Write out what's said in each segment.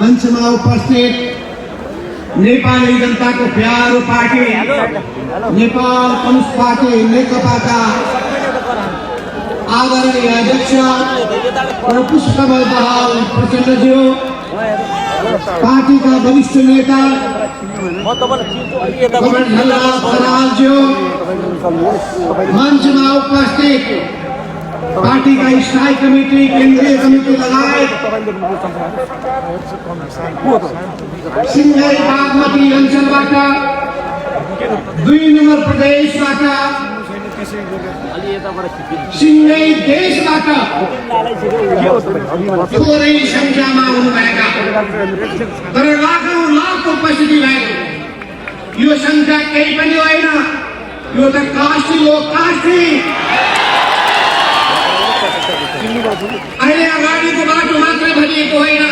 मंचमा उपस्थित नेपाली जनताको प्यारो पार्टी नेपाल कम्युनिस्ट पार्टी नेकपाका आदरणीय अध्यक्ष पुष्पकमल दाहाल प्रचण्डज्यू, पार्टीका वरिष्ठ नेता खनालज्यू, मंचमा उपस्थित पार्टीका स्थायी कमिटी, केन्द्रीय कमिटी लगायत सिंहै बागमती अञ्चलबाट 2 नम्बर प्रदेशबाट सिंहै देशबाट थोरै संख्यामा हुनुभएका तर लाखौं लाख उपस्थिति भएको यो संख्या केही पनि होइन। यो त काशी हो, काशी। अहिले अगाडिको बाटो मात्रै भरिएको होइन,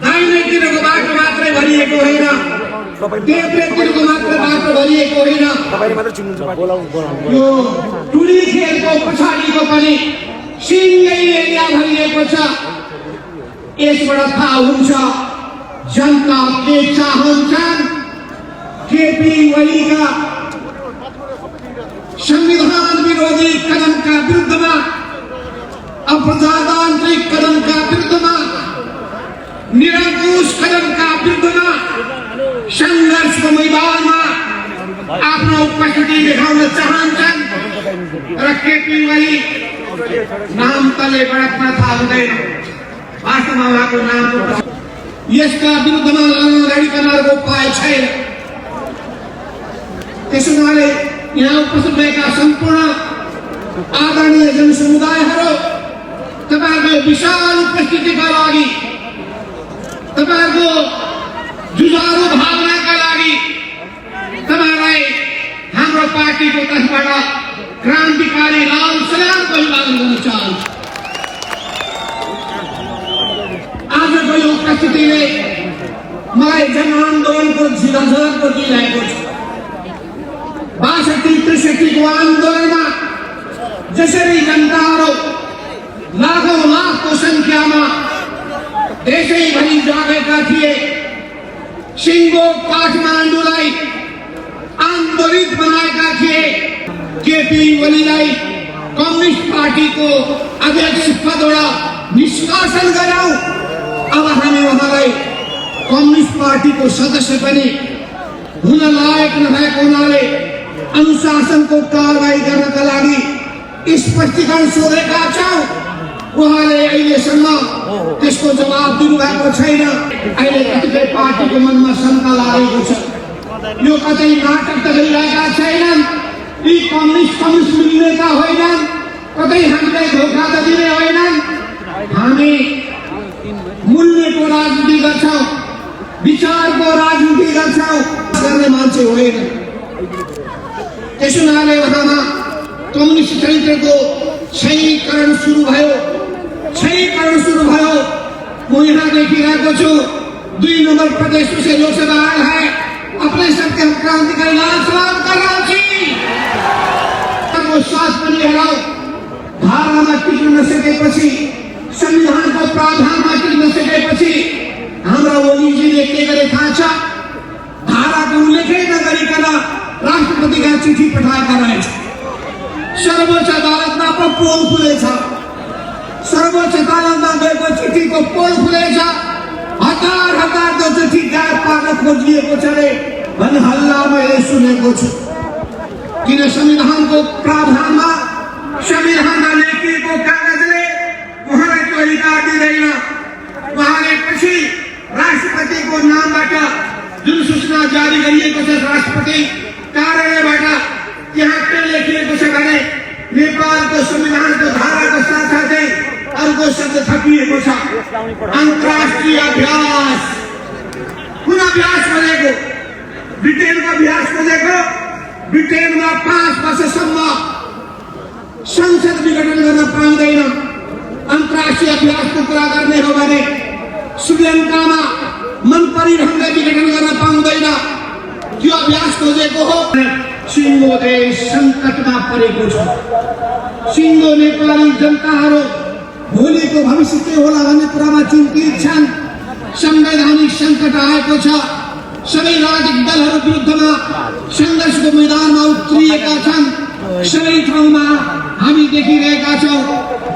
दाहिनेतिरको बाटो मात्रै भरिएको होइन, देब्रेतिरको मात्र बाटो भरिएको होइन, यो टुली खेलको पछाडिको पनि सिंहै एरिया भरिएको छ। यसबाट थाहा हुन्छ जनता के चाहन्छन्। केपी ओलीका संविधान विरोधी कदमका विरुद्धमा, अप्रजातान्त्रिक कदमका विरुद्धमा, निरंकुश कदमका विरुद्धमा संघर्षको मैदानमा आफ्नो उपस्थिति देखाउन चाहन्छन् र केपी ओली नाम तले बढ्न थाहा हुँदैन। वास्तवमा उहाँको नामको यसका विरुद्धमा लडिकन अर्को उपाय छैन। त्यसो हुनाले यहाँ उपस्थित भएका सम्पूर्ण आदरणीय जनसमुदायहरू, तपाईहरुको विशाल उपस्थितिका लागि, तपाईहरुको जुझारु भावनाका लागि तपाईहरुलाई हाम्रो पार्टीको तर्फबाट क्रान्तिकारी लाल सलामको अभिवादन गर्न चाहन्छु। आजको यो उपस्थितिले मलाई जनआन्दोलनको झिझकको दिइरहेको छ। 62-63 को आन्दोलनमा जसरी जनताहरू लाखौं लाखको संख्यामा देशैभरि जागेका थिए, सिंगो काठमाडौँलाई आन्दोलित बनाएका थिए, केपी ओलीलाई कम्युनिस्ट पार्टीको अध्यक्ष पदबाट निष्कासन गराऊ। अब हामी उहाँलाई कम्युनिस्ट पार्टीको सदस्य पनि हुन लायक नभएको हुनाले अनुशासनको कारबाही गर्नका लागि स्पष्टीकरण सोधेका छौं। उहाँले अहिलेसम्म त्यसको जवाब दिनुभएको छैन। अहिले कतिपय पार्टीको मनमा शंका लागेको छ, यो कतै नाटक त गरिरहेका छैनन्, यी कम्युनिस्ट नेता होइनन्, कतै हामीलाई धोका त दिने होइनन्। हामी मूल्यको राजनीति गर्छौं, विचारको राजनीति गर्छौं, गर्ने मान्छे होइन। त्यसो हुनाले उहाँमा कम्युनिस्ट चरित्रको क्षयीकरण सुरु भयो। म यहाँ देखिरहेको छु 2 नंबर प्रदेश से लोकसभा आया है। अपने सबके क्रांतिकारी लाल सलाम कर रहा हूँ। वो साथ पनि हराओ, धारामा टिक्न नसकेपछि, संविधानको प्रावधानमा टिक्न नसकेपछि हाम्रा ओलीजीले के गरे थाहा छ? धाराको उल्लेखै नगरिकन राष्ट्रपतिका चिठी पठाएका रहेछ। सर्वोच्च अदालतमा पोल खुलेछ। सर्वोच्च अदालतमा गएको चिठीको पोल खुलेछ। हतार त्यो चिठी गायब पार्न खोजिएको छ रे भन्ने हल्ला मैले सुनेको छु। किन संविधानको प्रावधानमा, संविधानमा लेखिएको कागजले उहाँलाई त्यो अधिकार दिँदैन। उहाँले पछि राष्ट्रपतिको नामबाट जुन सूचना जारी गरिएको छ राष्ट्रपति कार्यालयबाट, त्यहाँ के लेखिएको छ भने नेपालको संविधानको धाराको साथसाथै अर्को शब्द थपिएको छ, अन्तर्राष्ट्रिय अभ्यास। कुन अभ्यास भनेको? ब्रिटेनको अभ्यास खोजेको। ब्रिटेनमा 5 वर्षसम्म संसद विघटन गर्न पाउँदैन। अन्तर्राष्ट्रिय अभ्यासको कुरा गर्ने हो भने श्रीलङ्कामा मनपरी ढङ्गले विघटन गर्न पाउँदैन। त्यो अभ्यास खोजेको हो। सिंगो देश संकटमा परेको छ। सिंगो नेपाली जनताहरू भोलिको भविष्य के होला भन्ने कुरामा चिन्तित छन्। संवैधानिक संकट आएको छ। सबै राजनीतिक दलहरू विरुद्धमा संघर्षको मैदानमा उत्रिएका छन्। सबै ठाउँमा हामी देखिरहेका छौँ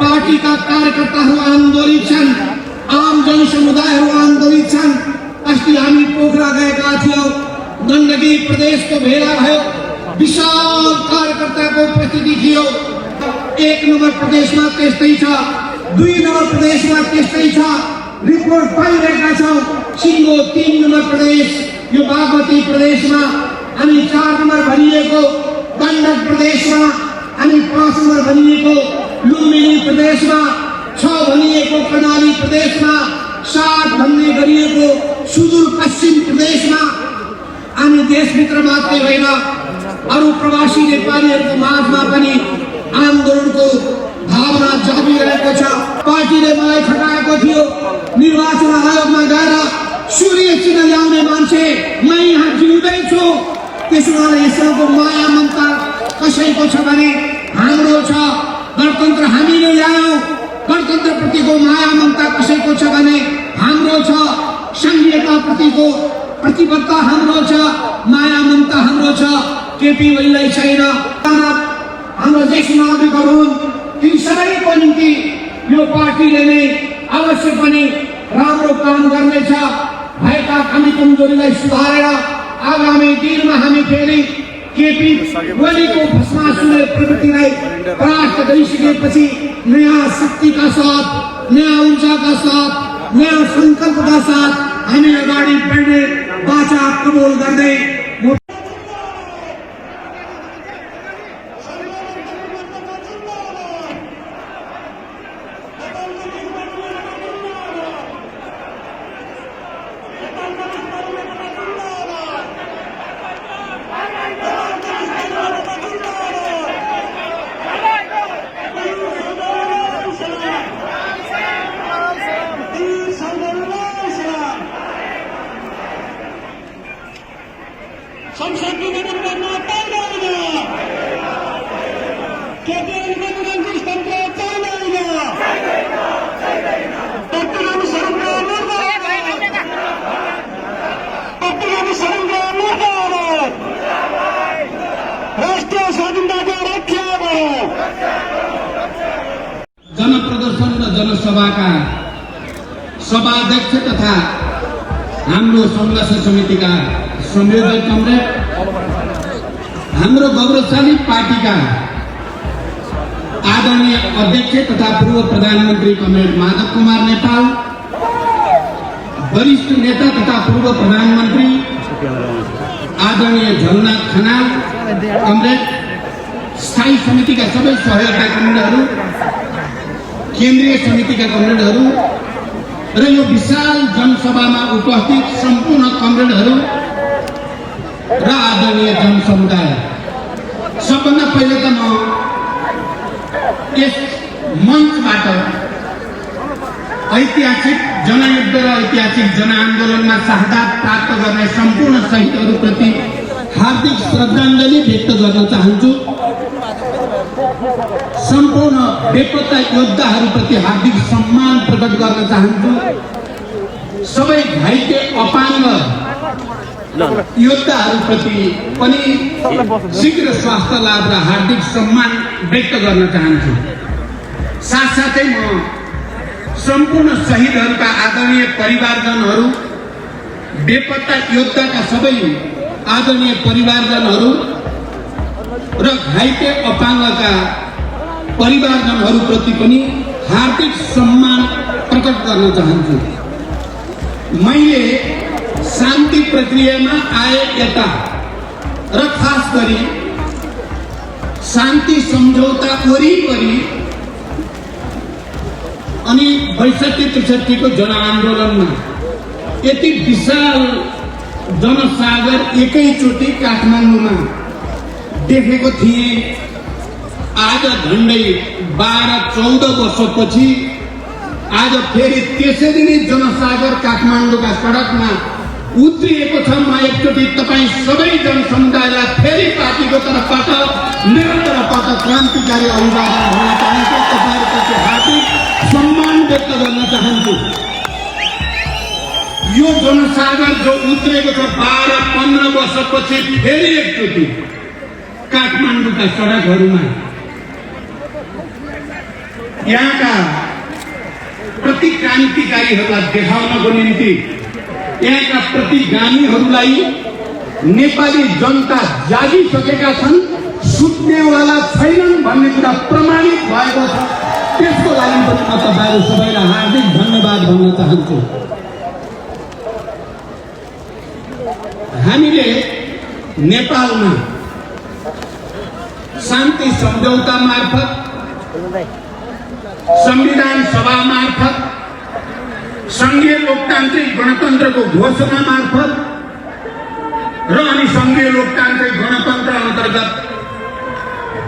पार्टीका कार्यकर्ताहरू आन्दोलित छन्, आम जनसमुदायहरू आन्दोलित छन्। अस्ति हामी पोखरा गएका थियौँ, गण्डकी प्रदेशको भेला भयो, विशाल कार्यकर्ताको उपस्थिति थियो। 1 नम्बर प्रदेशमा त्यस्तै छ, 2 नम्बर प्रदेशमा त्यस्तै छ। रिपोर्ट पाइरहेका छौँ सिङ्गो 3 नम्बर प्रदेश, यो बागमती प्रदेशमा अनि 4 नम्बर भनिएको गण्डक प्रदेशमा अनि 5 नम्बर भनिएको लुम्बिनी प्रदेशमा, 6 भनिएको कर्णाली प्रदेशमा, 7 भन्ने गरिएको सुदूर पश्चिम प्रदेशमा अनि देशभित्र मात्रै होइन अरू प्रवासी नेपालीहरूको माझमा पनि आन्दोलनको भावना जागिरहेको छ। पार्टीले मलाई खटाएको थियो निर्वाचन आयोगमा गएर सूर्य चिन्ह ल्याउने मान्छे म यहाँ जिउँदै छु, त्यसो भए यसको माया ममता कसैको छ भने हाम्रो छ। गणतन्त्र हामीले ल्यायौँ, गणतन्त्र प्रतिको माया ममता कसैको छ भने हाम्रो छ। संघीयता प्रतिको प्रतिबद्धता हाम्रो छ, माया ममता हाम्रो छ। केपी ओलीलाई छैन। हाम्रो देश नागरिकहरू ती सबैको निम्ति यो पार्टीले नै अवश्य पनि राम्रो काम गर्नेछ। भएका कमी कमजोरीलाई सुधारेर आगामी दिनमा हामी फेरि केपी ओलीको भस्मासुर प्रवृत्तिलाई परास्त गरिसकेपछि नयाँ शक्तिका साथ, नयाँ ऊर्जाका साथ, नयाँ संकल्पका साथ हामी अगाडि बढ्ने बाचा कबूल गर्दै जनप्रदर्शन र जनसभाका सभाध्यक्ष तथा हाम्रो संघर्ष समितिका संयोजक कमरेड, हाम्रो गौरवशाली पार्टीका आदरणीय अध्यक्ष तथा पूर्व प्रधानमन्त्री कमरेड माधव कुमार नेपाल, वरिष्ठ नेता तथा पूर्व प्रधानमन्त्री आदरणीय झलनाथ खनाल कमरेड, स्थायी समितिका सबै सहयोगका कमरेडहरू, केन्द्रीय समितिका कमरेडहरू र यो विशाल जनसभामा उपस्थित सम्पूर्ण कमरेडहरू र आदरणीय जनसमुदाय, सबभन्दा पहिले त म यस मञ्चबाट ऐतिहासिक जनयुद्ध र ऐतिहासिक जनआन्दोलनमा शहादत प्राप्त गर्ने सम्पूर्ण शहीदहरूप्रति हार्दिक श्रद्धाञ्जली व्यक्त गर्न चाहन्छु। सम्पूर्ण बेपत्ता योद्धाहरूप्रति हार्दिक सम्मान प्रकट गर्न चाहन्छु। सबै घाइते अपाङ्ग योद्धाहरूप्रति पनि शीघ्र स्वास्थ्य लाभ र हार्दिक सम्मान व्यक्त गर्न चाहन्छु। साथसाथै म सम्पूर्ण शहीदहरूका आदरणीय परिवारजनहरू, बेपत्ता योद्धाका सबै आदरणीय परिवारजनहरू र घाइते अपाङ्गका परिवारजनहरूप्रति पनि हार्दिक सम्मान प्रकट गर्न चाहन्छु। मैले शान्ति प्रक्रियामा आए यता र खास गरी शान्ति सम्झौता वरिपरि अनि 62-63 को जनआन्दोलनमा यति विशाल जनसागर एकैचोटि काठमाडौँमा देखेको थिएँ। आज झन्डै 12-14 वर्षपछि आज फेरि त्यसरी नै जनसागर काठमाडौँका सडकमा उत्रिएको छ। म एकचोटि तपाईँ सबै जनसमुदायलाई फेरि पार्टीको तर्फबाट मेरो तर्फबाट क्रान्तिकारी अभिवादन भन्न चाहन्छु। तपाईँहरूप्रति हार्दिक सम्मान व्यक्त गर्न चाहन्छु। यो जनसागर जो उत्रेको छ 12-15 वर्षपछि फेरि एकचोटि काठमाडौँका सडकहरूमा यहाँका प्रतिक्रान्तिकारीहरूलाई देखाउनको निम्ति यहाँका प्रतिगामीहरूलाई नेपाली जनता जागिसकेका छन्, सुत्नेवाला छैनन् भन्ने कुरा प्रमाणित भएको छ। त्यसको लागि पनि म तपाईहरु सबैलाई हार्दिक धन्यवाद भन्न चाहन्छु। हामीले नेपालमा शान्ति सम्झौता मार्फत, संविधान सभा मार्फत, संघीय लोकतान्त्रिक गणतन्त्रको घोषणा मार्फत र अनि संघीय लोकतान्त्रिक गणतन्त्र अन्तर्गत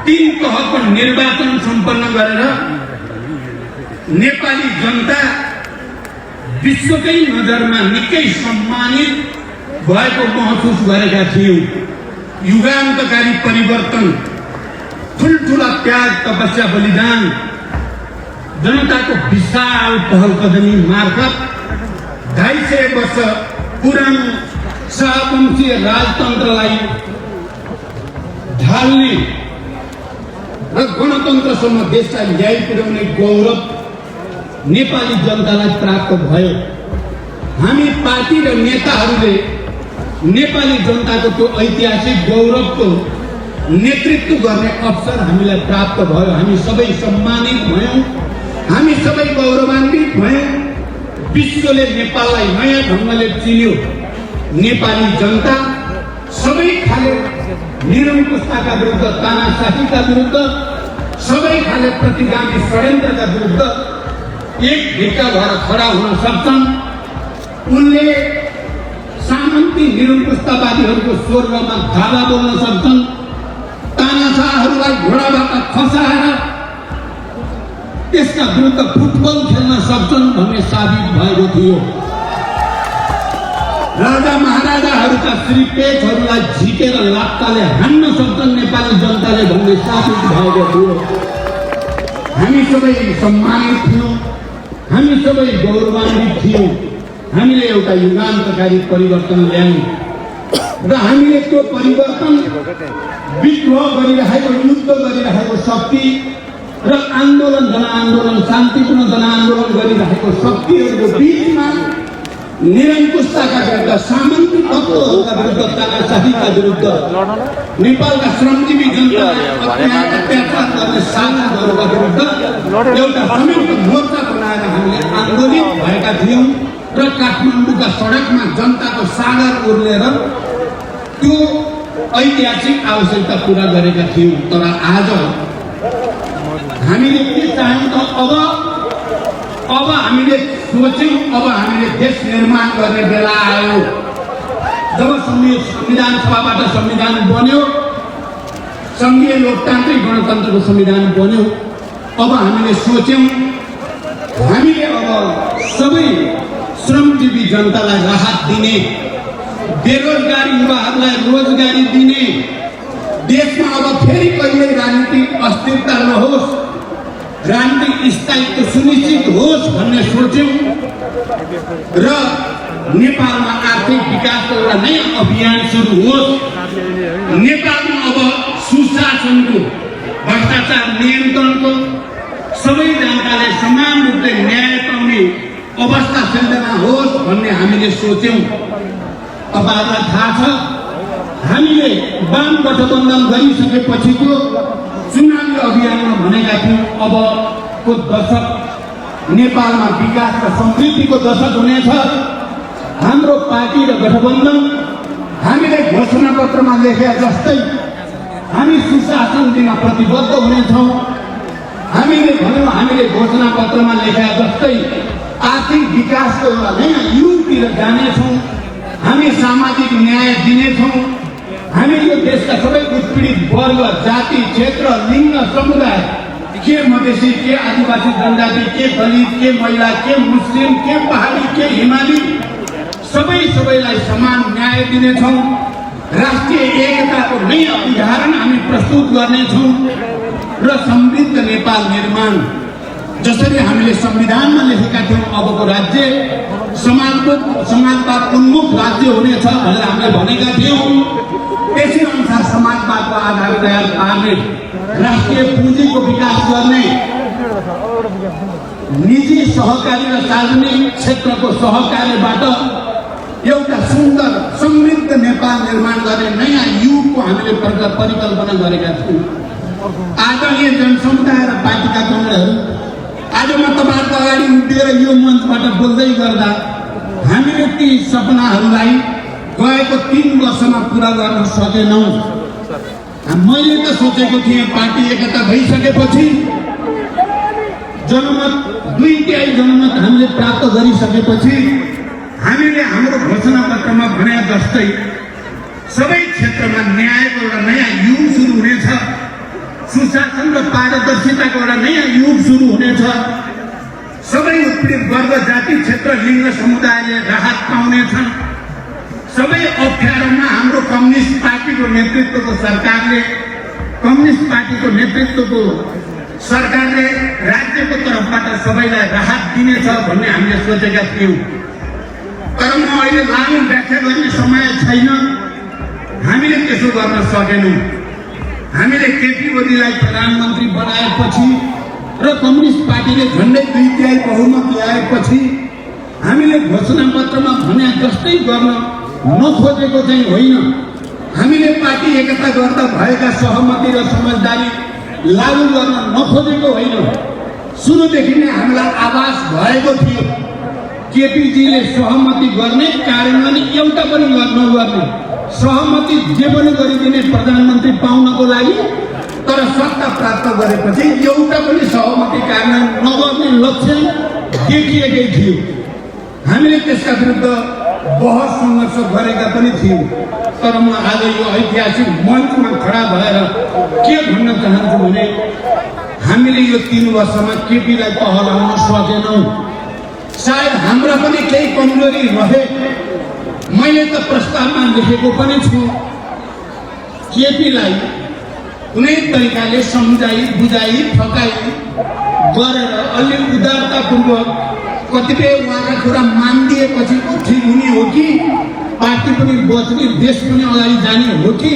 3 तहको निर्वाचन सम्पन्न गरेर नेपाली जनता विश्वकै नजरमा निकै सम्मानित भएको महसुस गरेका थियौं। युगान्तकारी परिवर्तन, ठुलठुला त्याग, तपस्या, बलिदान, जनताको विशाल पहलकदमी मार्फत 250 वर्ष पुरानो शाहवंशीय राजतन्त्रलाई ढाल्ने र गणतन्त्रसम्म देशलाई ल्याइ पुर्याउने गौरव नेपाली जनतालाई प्राप्त भयो। हामी पार्टी र नेताहरूले नेपाली जनताको त्यो ऐतिहासिक गौरवको नेतृत्व गर्ने अवसर हामीलाई प्राप्त भयो। हामी सबै सम्मानित भयौं, हामी सबै गौरवान्वित भयौं। विश्वले नेपाललाई नयाँ ढंगले चिन्यो। नेपाली जनता सबै खाले निरङ्कुशताका विरुद्ध, तानाशाहीका विरुद्ध, सबै खाले प्रतिगामी षड्यन्त्रका विरुद्ध एक ढिक्का भएर खडा हुन सक्छन्। उनले सामन्ती निरङ्कुशतावादीहरूको स्वर्गमा धावा बोल्न सक्छन्। तानाशाहहरूलाई घोडाबाट खसाएर त्यसका विरुद्ध फुटबल खेल्न सक्छन् भन्ने साबित भएको थियो। राजा महाराजाहरूका श्रीपेटहरूलाई झिकेर लात्ताले हान्न सक्छन् नेपाली जनताले भन्ने साबित भएको थियो। हामी सबै सम्मानित थियौं, हामी सबै गौरवान्वित थियौं। हामीले एउटा युगान्तकारी परिवर्तन ल्यायौं र हामीले त्यो परिवर्तन विद्रोह गरिरहेको, युद्ध गरिरहेको शक्ति र आन्दोलन, जनआन्दोलन, शान्तिपूर्ण जनआन्दोलन गरिरहेको शक्तिहरूको बीचमा निरङ्कुशताका विरुद्ध, सामन्ती तत्त्वहरूका विरुद्ध, तानाशाहीका विरुद्ध, नेपालका श्रमजीवी जनतालाई अत्याचार गर्ने शासकहरूका विरुद्ध एउटा संयुक्त मोर्चा बनाएर हामीले आन्दोलित भएका थियौं र काठमाडौँका सडकमा जनताको सागर उर्लेर त्यो ऐतिहासिक आवश्यकता पूरा गरेका थियौं। तर आज हामीले के चाह्यौं त अब हामीले सोच्यौं, अब हामीले देश निर्माण गर्ने बेला आयो। जब संविधान सभाबाट संविधान बन्यो, संघीय लोकतान्त्रिक गणतन्त्रको संविधान बन्यो, अब हामीले सोच्यौं हामीले अब सबै श्रमजीवी जनतालाई राहत दिने, बेरोजगार युवाहरूलाई रोजगारी दिने, देशमा अब फेरि कहिल्यै राजनीतिक अस्थिरता नहोस्, राजनीतिक स्थायित्व सुनिश्चित होस् भन्ने सोच्यौं र नेपालमा आर्थिक विकासको एउटा नयाँ अभियान सुरु होस्। नेपालमा अब सुशासनको, भ्रष्टाचार नियन्त्रणको, सबै जनताले समान रूपले न्याय पाउने अवस्था सिर्जना होस् भन्ने हामीले सोच्यौं। तपाईहरुलाई थाहा छ, हामीले वाम गठबन्धन गरिसकेपछिको चुनावी अभियानमा भनेका थियौं अबको दशक नेपालमा विकास र समृद्धिको दशक हुनेछ। हाम्रो पार्टी र गठबन्धन हामीले घोषणा पत्रमा लेखे जस्तै हामी सुशासन दिन प्रतिबद्ध हुनेछौं। हामीले भन्यौं, हामीले घोषणा पत्रमा लेखे जस्तै आर्थिक विकासको एउटा नयाँ युगतिर जानेछौं। हामी सामाजिक न्याय दिनेछौं। हामी यो देशका सबै उत्पीडित वर्ग, जाति, क्षेत्र, लिङ्ग, समुदाय, के मधेसी, के आदिवासी जनजाति, के दलित, के महिला, के मुस्लिम, के पहाडी, के हिमाली, सबैलाई समान न्याय दिनेछौं। राष्ट्रिय एकताको नयाँ उदाहरण हामी प्रस्तुत गर्नेछौं र समृद्ध नेपाल निर्माण, जसरी हामीले संविधानमा लेखेका थियौं, अबको राज्य समाजवाद उन्मुख राज्य हुनेछ भनेर हामीले भनेका थियौँ। त्यसै अनुसार समाजवादको आधार तयार पार्ने, राष्ट्रिय पुँजीको विकास गर्ने, निजी सहकारी र सार्वजनिक क्षेत्रको सहकार्यबाट एउटा सुन्दर समृद्ध नेपाल निर्माण गर्ने नयाँ युगको हामीले परिकल्पना गरेका छौँ। आदरणीय जनसमुदाय र पार्टीका कमरेडहरू, आज म तपाईँहरूको अगाडि उभिएर यो मञ्चबाट बोल्दै गर्दा हामीले ती सपनाहरूलाई गएको 3 वर्षमा पुरा गर्न सकेनौँ। मैले त सोचेको थिएँ पार्टी एकता भइसकेपछि, जनमत 2/3 जनमत हामीले प्राप्त गरिसकेपछि हामीले हाम्रो घोषणापत्रमा भने जस्तै सबै क्षेत्रमा न्यायको एउटा नयाँ युग सुरु हुनेछ, सुशासन र पारदर्शिताको एउटा नयाँ युग सुरु हुनेछ, सबै उत्पीडित वर्ग, जाति, क्षेत्र, लिङ्ग समुदायले राहत पाउनेछन्, सबै अप्ठ्यारोमा हाम्रो कम्युनिस्ट पार्टीको नेतृत्वको सरकारले राज्यको तर्फबाट सबैलाई राहत दिनेछ भन्ने हामीले सोचेका थियौँ। तर म अहिले लामो व्याख्या गर्ने समय छैन, हामीले त्यसो गर्न सकेनौँ। हामीले केपी ओलीलाई प्रधानमन्त्री बनाएपछि र कम्युनिस्ट पार्टीले झन्डै 2/3 बहुमत ल्याएपछि हामीले घोषणापत्रमा भने जस्तै गर्न नखोजेको चाहिँ होइन। हामीले पार्टी एकता गर्दा भएका सहमति र समझदारी लागू गर्न नखोजेको होइन। सुरुदेखि नै हामीलाई आभास भएको थियो केपीजीले सहमति गर्ने, कार्यान्वयन एउटा पनि नगर्ने, सहमति जे पनि गरिदिने प्रधानमन्त्री पाउनको लागि, तर सत्ता प्राप्त गरेपछि एउटा पनि सहमति कार्यान्वयन नगर्ने लक्ष्य देखिएकै थियो। हामीले त्यसका विरुद्ध बहस सङ्घर्ष गरेका पनि थियौँ। तर म आज यो ऐतिहासिक मञ्चमा खडा भएर के भन्न चाहन्छु भने हामीले यो 3 वर्षमा केपीलाई पहलाउन सकेनौँ। सायद हाम्रा पनि केही कमजोरी रहे। मैले त प्रस्तावमा लेखेको पनि छु, केपीलाई कुनै तरिकाले सम्झाइ बुझाइ ठकाइ गरेर अलि उदारतापूर्वक कतिपय उहाँका कुरा मानिदिएपछि ठिक हुने हो कि पार्टी पनि बच्ने, देश पनि अगाडि जाने हो कि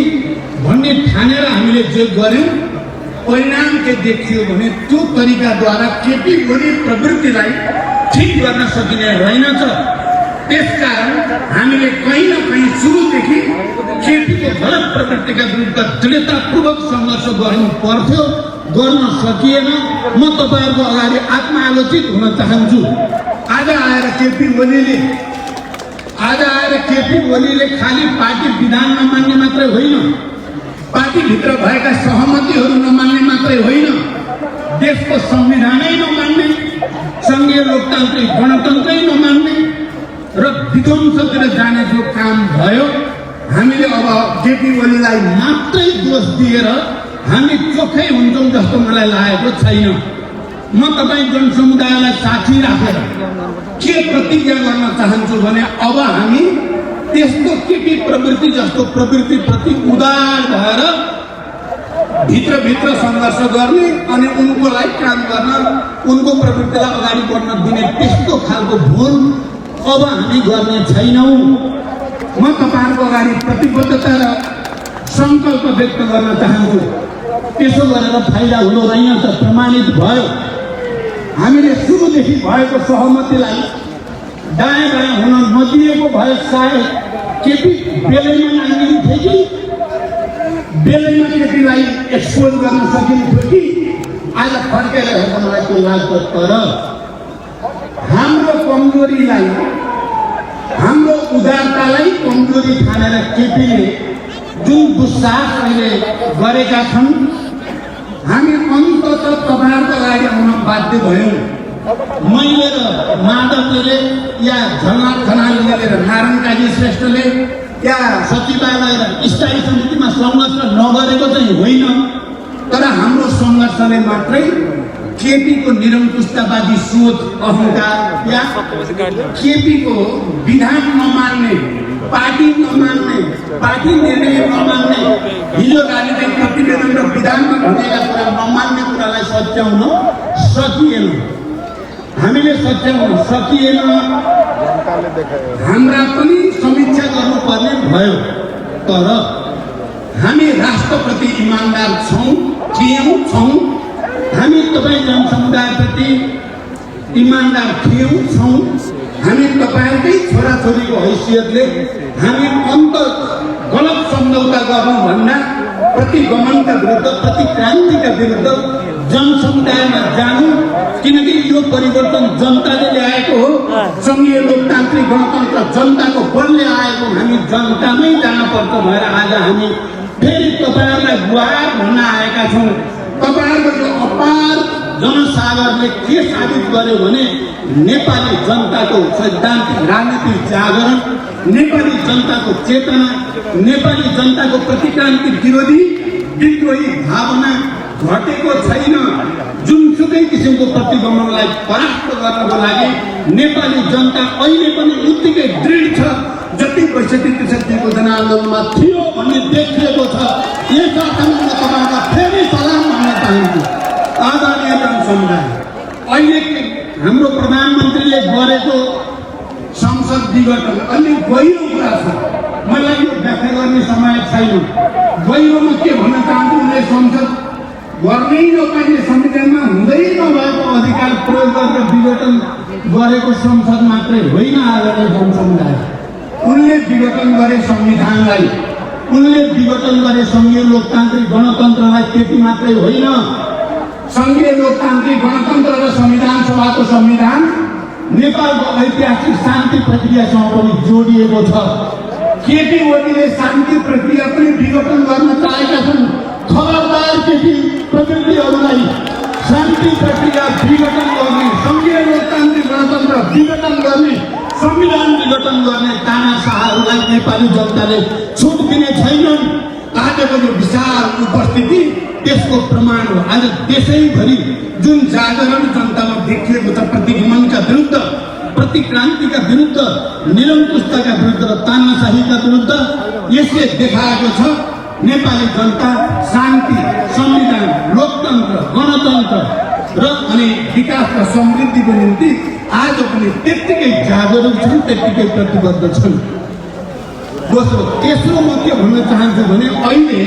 भन्ने ठानेर हामीले जे गर्यौँ, परिणाम के देखियो भने त्यो तरिकाद्वारा केपी ओली प्रवृत्तिलाई ठिक गर्न सकिने रहेनछ। त्यसकारण हामीले कहीँ न कहीँ सुरुदेखि केपीको गलत प्रवृत्तिका विरुद्ध दृढतापूर्वक सङ्घर्ष गर्नु पर्थ्यो, गर्न सकिएन। म तपाईँहरूको अगाडि आत्मालोचित हुन चाहन्छु। आज आएर केपी ओलीले खालि पार्टी विधान नमान्ने मात्रै होइन, पार्टीभित्र भएका सहमतिहरू नमान्ने मात्रै होइन, देशको संविधानै नमान्ने, सङ्घीय लोकतान्त्रिक गणतन्त्रै नमान्ने र विध्वंसतिर जाने जो काम भयो, हामीले अब केपी ओलीलाई मात्रै दोष दिएर हामी चोखै हुन्छौँ जस्तो मलाई लागेको छैन। म तपाईँ जनसमुदायलाई साथी राखेर के प्रतिज्ञा गर्न चाहन्छु भने अब हामी त्यस्तो केपी प्रवृत्ति जस्तो प्रवृत्तिप्रति उदार भएर भित्रभित्र सङ्घर्ष गर्ने अनि उनको लागि काम गर्न, उनको प्रवृत्तिलाई अगाडि बढ्न दिने त्यस्तो खालको भुल अब हामी गर्ने छैनौँ। म तपाईँहरूको अगाडि प्रतिबद्धता र सङ्कल्प व्यक्त गर्न चाहन्छु। त्यसो गरेर फाइदा हुँदो रहेन त प्रमाणित भयो। हामीले सुरुदेखि भएको सहमतिलाई दायाँ बायाँ हुन नदिएको भए सायद केपी बेलैमा नाङ्गिन्थ्यो कि बेलैमा केपीलाई एक्सपोज गर्न सकिन्थ्यो कि आज फर्केर हेर्दा मलाई त्यो लाग्छ। तर हाम्रो कमजोरीलाई, हाम्रो उदारतालाई कमजोरी ठानेर केपीले जुन दुस्साहस अहिले गरेका छन्, हामी अन्ततः तपाईँहरूको अगाडि आउन बाध्य भयौँ। मैले र माधवले या झलनाथ खनालले र नारायण काजी श्रेष्ठले या सचिवालय र स्थायी समितिमा सङ्घर्ष नगरेको चाहिँ होइन, तर हाम्रो सङ्घर्षले मात्रै केपीको निरङ्कुशतावादी सोच, अहङ्कार या केपीको विधान नमान्ने, पार्टी नमान्ने, पार्टी निर्णय नमान्ने, हिजो राजनीतिक प्रतिवेदन र विधानमा भनेका कुरा नमान्ने कुरालाई सच्याउन सकिएन। हामीले सच्याउन सकिएन। हाम्रा पनि समीक्षा गर्नुपर्ने भयो। तर हामी राष्ट्रप्रति इमान्दार छौँ, छौँ। हामी तपाईँ जनसमुदायप्रति इमान्दार छौँ। हामी तपाईँकै छोराछोरीको हैसियतले हामी गलत सम्झौता गर्नुभन्दा प्रतिगमनका विरुद्ध, प्रतिक्रान्तिका विरुद्ध जनसमुदायमा जानु, किनकि यो परिवर्तन जनताले ल्याएको हो। सङ्घीय लोकतान्त्रिक गणतन्त्र जनताको बलले आएको, हामी जनतामै जानुपर्छ भएर आज हामी फेरि तपाईँहरूलाई गुहार भन्न आएका छौँ। तपाईँहरूको यो अपार जनसागरले के साबित गर्यो भने नेपाली जनताको सैद्धान्तिक राजनीतिक जागरण, नेपाली जनताको चेतना, नेपाली जनताको प्रतिक्रान्ति विरोधी विद्रोही भावना घटेको छैन। जुनसुकै किसिमको प्रतिगमनलाई परास्त गर्नको लागि नेपाली जनता अहिले पनि उत्तिकै दृढ छ जति ६५-६३को जनआन्दोलनमा थियो भन्ने देखिएको छ। यस अर्थमा म तपाईँलाई फेरि सलाम भन्न चाहन्छु। आदरणीय जनसमुदाय, अहिले हाम्रो प्रधानमन्त्रीले गरेको संसद विघटन अलि गहिरो कुरा छ। मलाई यो व्याख्या गर्ने समय छैन। गहिरोमा के भन्न चाहन्छु, उनले संसद गर्नै नपाइने, संविधानमा हुँदै नभएको अधिकार प्रयोग गरेर विघटन गरेको संसद मात्रै होइन। आदरणीय जनसमुदाय, उनले विघटन गरे संविधानलाई, उनले विघटन गरे सङ्घीय लोकतान्त्रिक गणतन्त्रलाई। त्यति मात्रै होइन, सङ्घीय लोकतान्त्रिक गणतन्त्र र संविधान सभाको संविधान नेपालको ऐतिहासिक शान्ति प्रक्रियासँग पनि जोडिएको छ। केपी ओलीले शान्ति प्रक्रिया पनि विघटन गर्न चाहेका छन्। खबरदार केपी प्रतिनिधिहरूलाई शान्ति प्रक्रिया विघटन गर्ने, सङ्घीय लोकतान्त्रिक गणतन्त्र विघटन गर्ने, संविधान विघटन गर्ने तानाशाहहरूलाई नेपाली जनताले छुट दिने छैनन्। आजको यो विशाल उपस्थिति त्यसको प्रमाण हो। आज देशैभरि जुन जागरण जनतामा देखिएको छ प्रतिगमनका विरुद्ध, प्रतिक्रान्तिका विरुद्ध, निरङ्कुशताका विरुद्ध र तानाशाहीका विरुद्ध, यसले देखाएको छ नेपाली जनता शान्ति, संविधान, लोकतन्त्र, गणतन्त्र र अनि विकास र समृद्धिको निम्ति आज पनि त्यत्तिकै जागरुक छन्, त्यत्तिकै प्रतिबद्ध छन्। दोस्रो, तेस्रो म के भन्न चाहन्छु भने अहिले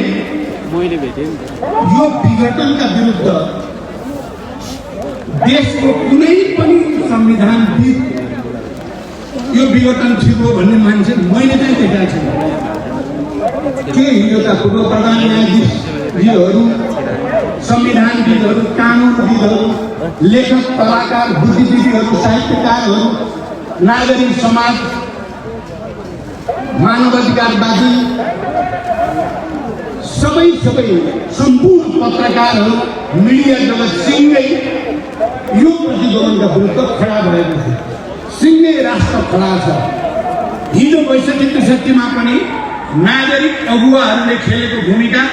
यो विघटनका विरुद्ध देशको कुनै पनि संविधानविद यो विघटन ठिक हो भन्ने मान्छे मैले चाहिँ देखाएको छु। के हिजोका पूर्व प्रधान न्यायाधीशहरू, संविधानविदहरू, कानुनविदहरू, लेखक, कलाकार, बुद्धिजीवीहरू, साहित्यकारहरू, नागरिक समाज, मानवाधिकारवादी, सबै सम्पूर्ण पत्रकारहरू, मिडिया जगत सिँगै यो प्रतिगमनका विरुद्ध खडा भएको छ। सिँगै राष्ट्र खडा छ। हिजो ६५-६३मा पनि नागरिक अगुवाहरूले खेलेको भूमिका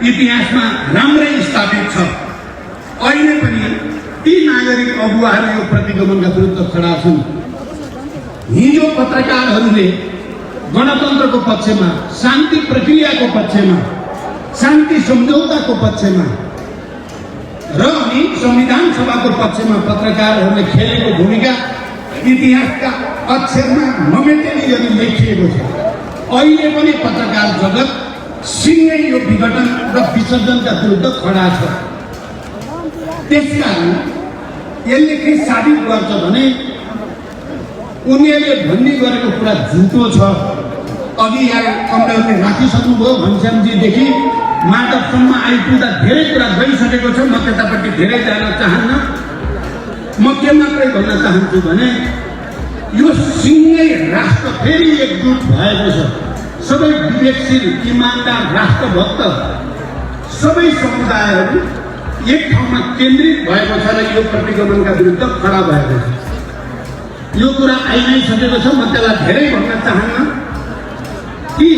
इतिहासमा राम्रै स्थापित छ। अहिले पनि ती नागरिक अगुवाहरू यो प्रतिगमनका विरुद्ध खडा छन्। हिजो पत्रकारहरूले गणतन्त्रको पक्षमा, शान्ति प्रक्रियाको पक्षमा, शान्ति सम्झौताको पक्षमा र अनि संविधान सभाको पक्षमा पत्रकारहरूले खेलेको भूमिका इतिहासका अक्षरमा नमेटिने गरी लेखिएको छ। अहिले पनि पत्रकार जगत सिँगै यो विघटन र विसर्जनका विरुद्ध खडा छ। त्यसकारण यसले के साबित गर्छ भने उनीहरूले भन्ने गरेको कुरा झुटो छ। अघि यहाँ कमरेडले राखिसक्नुभयो, घनश्यामजीदेखि माधवसम्म आइपुग्दा धेरै कुरा गइसकेको छ। म त्यतापट्टि धेरै जान चाहन्न। म के मात्रै भन्न चाहन्छु भने यो सिँगै राष्ट्र फेरि एकजुट भएको छ। सबै विवेकशील, इमान्दार, राष्ट्रभक्त सबै समुदायहरू एक ठाउँमा केन्द्रित भएको छ र यो प्रतिगमनका विरुद्ध खडा भएको छ। यो कुरा आइ नै सकेको छ। म त्यसलाई धेरै भन्न चाहन्न कि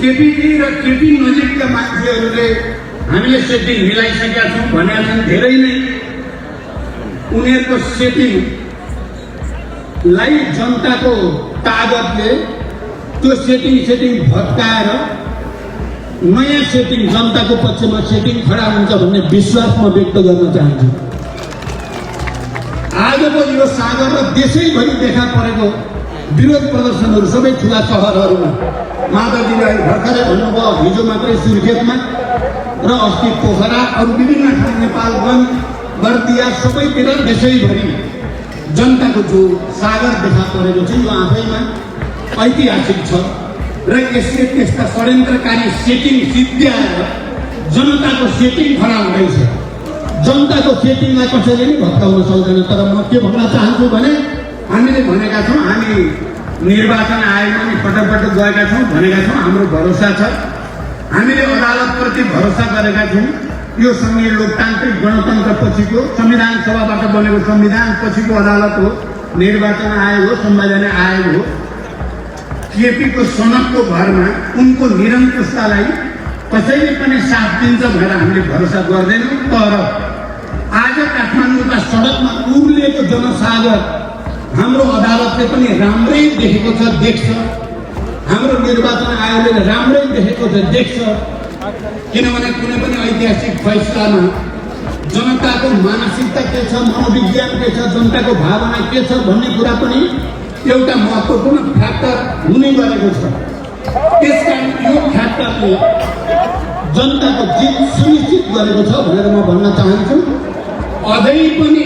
केपीजी र केपी नजिकका मान्छेहरूले हामीले सेटिङ मिलाइसकेका छौँ भनेका छन्। धेरै नै उनीहरूको सेटिङलाई जनताको तागतले त्यो सेटिङ भत्काएर नयाँ सेटिङ, जनताको पक्षमा सेटिङ खडा हुन्छ भन्ने विश्वास म व्यक्त गर्न चाहन्छु। जनसागर र देशैभरि देखा परेको विरोध प्रदर्शनहरू सबै ठुला सहरहरूमा माधवजीलाई भर्खरै भन्नुभयो हिजो मात्रै सुर्खेतमा र अस्ति पोखरा अरू विभिन्न ठाउँ नेपालगञ्ज बर्दिया सबैतिर देशैभरि जनताको जो सागर देखा परेको छ यो आफैमा ऐतिहासिक छ र यसले त्यस्ता षड्यन्त्रकारी सेटिङ सिद्ध्याएर जनताको सेटिङ खडा हुँदैछ। जनताको सेटिङलाई कसैले पनि भत्काउन सक्दैन। तर म के भन्न चाहन्छु भने हामीले भनेका छौँ, हामी निर्वाचन आयोगमा नि पटक पटक गएका छौँ, भनेका छौँ हाम्रो भरोसा छ, हामीले अदालतप्रति भरोसा गरेका छौँ। यो सङ्घीय लोकतान्त्रिक गणतन्त्र पछिको संविधान सभाबाट बनेको संविधान पछिको अदालत हो, निर्वाचन आयोग हो, संवैधानिक आयोग हो। केपीको सनकको भरमा उनको निरङ्कुशतालाई कसैले पनि साथ दिन्छ भनेर हामीले भरोसा गर्दैनौँ। तर आज काठमाडौँका सडकमा उर्लिएको जनसागर हाम्रो अदालतले पनि राम्रै देखेको छ, देख्छ। हाम्रो निर्वाचन आयोगले राम्रै देखेको छ, देख्छ। किनभने कुनै पनि ऐतिहासिक फैसलामा जनताको मानसिकता के छ, मनोविज्ञान के छ, जनताको भावना के छ भन्ने कुरा पनि एउटा महत्त्वपूर्ण फ्याक्टर हुने गरेको छ। त्यसकारण यो फ्याक्टरले जनताको जित सुनिश्चित गरेको छ भनेर म भन्न चाहन्छु। अझै पनि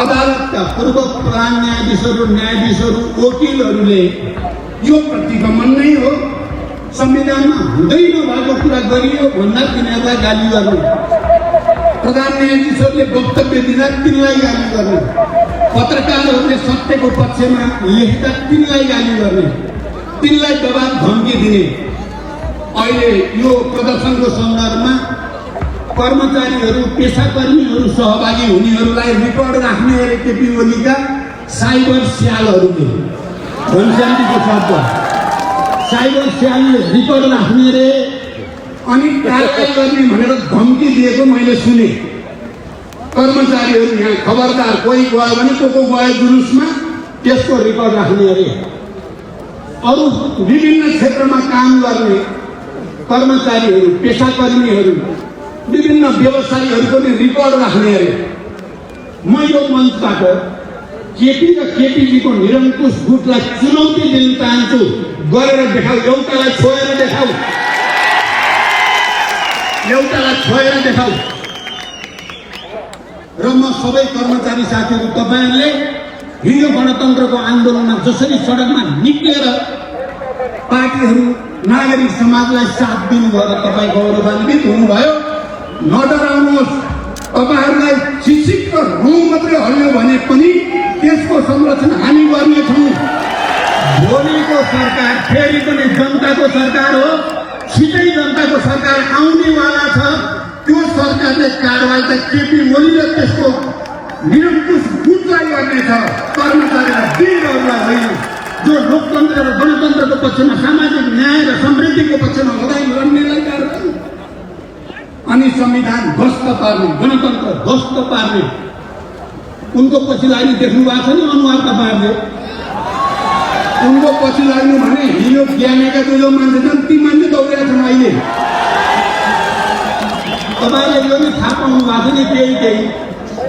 अदालतका पूर्व प्रधान न्यायाधीशहरू, वकिलहरूले यो प्रतिगमन नै हो, संविधानमा हुँदै नभएको कुरा गरियो भन्दा तिनीहरूलाई गाली गर्ने, प्रधान न्यायाधीशहरूले वक्तव्य दिँदा तिनलाई गाली गर्ने, पत्रकारहरूले सत्यको पक्षमा लेख्दा तिनलाई गाली गर्ने, तिनलाई दबाब धम्की दिने। अहिले यो प्रदर्शनको सन्दर्भमा कर्मचारीहरू, पेसाकर्मीहरू सहभागी हुनेहरूलाई रिकर्ड राख्ने अरे केपी ओलीका साइबर स्यालहरूले, घनश्यामजीको शब्द, साइबर स्यालले रिकर्ड राख्ने अरे अनि कारवाही गर्ने भनेर धम्की दिएको मैले सुने। कर्मचारीहरू यहाँ खबरदार, कोही गयो भने को गयो जुलुसमा त्यसको रिकर्ड राख्ने अरे। अरू विभिन्न क्षेत्रमा काम गर्ने कर्मचारीहरू, पेसाकर्मीहरू, विभिन्न व्यवसायीहरूको पनि रिकर्ड राख्ने अरे। म यो मञ्चबाट केपी र केपीजीको निरङ्कुश गुटलाई चुनौती दिन चाहन्छु। गरेर देखाऊ, एउटालाई छोएर देखाऊ, एउटालाई छोएर देखाऊ। र म सबै कर्मचारी साथीहरू, तपाईँहरूले हिजो गणतन्त्रको आन्दोलनमा जसरी सडकमा निक्लेर पार्टीहरू, नागरिक समाजलाई साथ दिनुभयो र तपाईँ गौरवान्वित हुनुभयो। नडराउनुहोस्, तपाईँहरूलाई शिक्षित रौँ मात्रै हल्यो भने पनि त्यसको संरक्षण हामी गर्नेछौँ। भोलिको सरकार फेरि पनि जनताको सरकार हो, छिटै जनताको सरकार आउनेवाला छ। त्यो सरकारले कारवाही त केपी ओलीले त्यसको निरङ्कुश गुटलाई गर्नेछ, कर्मचारीलाई, वीरहरूलाई होइन। जो लोकतन्त्र र गणतन्त्रको पक्षमा, सामाजिक न्याय र समृद्धिको पक्षमा लडाइँ लड्नेलाई कारवाही, अनि संविधान ध्वस्त पार्ने, गणतन्त्र ध्वस्त पार्ने। उनको पछि लाग्ने देख्नु भएको छ नि अनुहार तपाईँहरूले। उनको पछि लाग्नु भने हिजो ज्ञानेका जो मान्छे छन् ती मान्छे दौडेका छन्। अहिले तपाईँले यो नि थाहा पाउनु भएको छ नि, केही